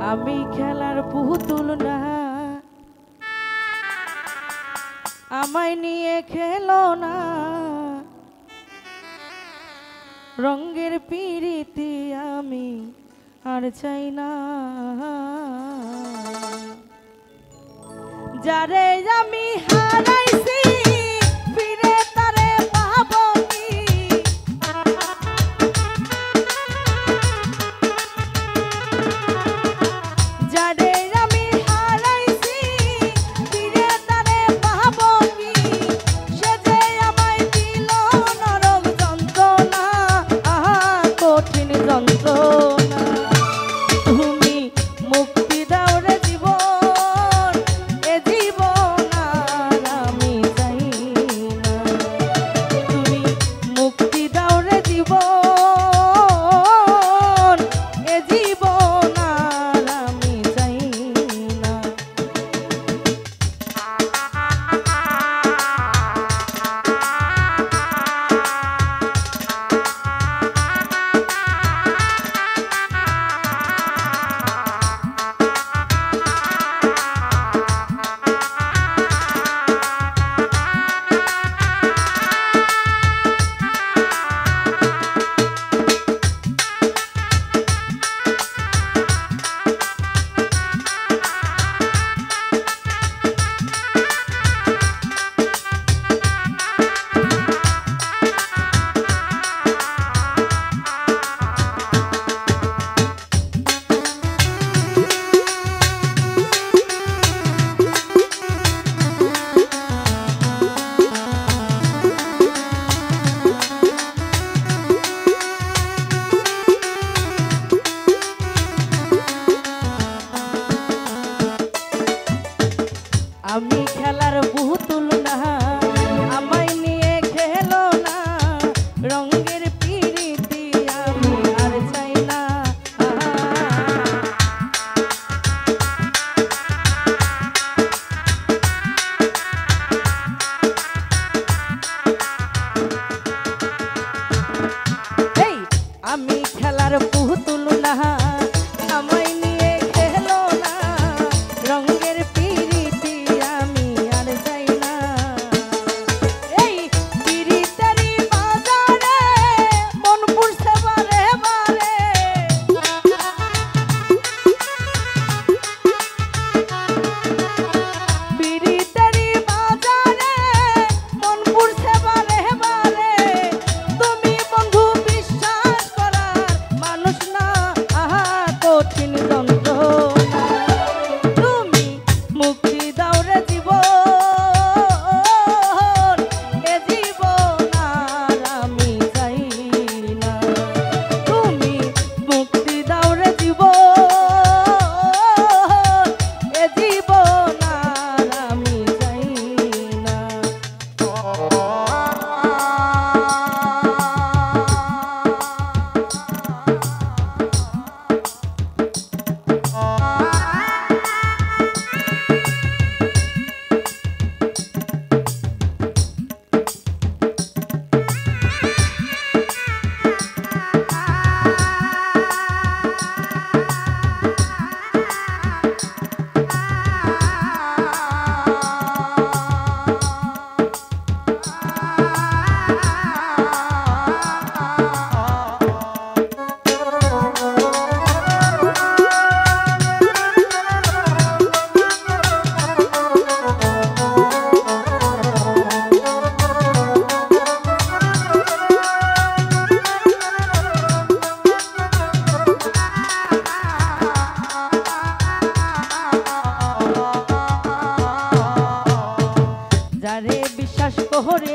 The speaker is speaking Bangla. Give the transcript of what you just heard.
আমি খেলার পুতুল না, আমায় নিয়ে খেলো না, রঙের পিরিতি আমি আর চাই না। যারে আমি হারাইছি ফিরে তারে পাবো কি, যারে আমি হারাইছি ফিরে তারে পাবো কি, সে যে আমায় দিল নরক যন্ত্রণা, আহা কঠিন যন্ত্রণা। তুমি মুক্তি দাও রে জীবন, এ জীবন আর আমি চাই না। তুমি মুক্তি দাও রে জীবন, এ জীবন আর আমি চাই না। আমি খেলার পুতুল না, আমায় নিয়ে খেলো না, রঙের পিরিতি আমি আর চাই না। এই আমি খেলার পুতুল না, আমায় নিয়ে খেলো না, রঙের পিরিতি আমি আর চাই না। এই পিরিতেরই বাজারে মন পুড়ছে বারে বারে, পিরিতেরই বাজারে মন পুড়ছে বারে বারে। তুমি বন্ধু বিশ্বাস করার মানুষ না, আহা কঠিন যন্ত্রণা। তুমি মুক্তি দাও রে জীবন, এ জীবন আর আমি চাই না। তুমি মুক্তি দাও রে জীবন, এ জীবন আর আমি চাই না। যারে বিশ্বাস করে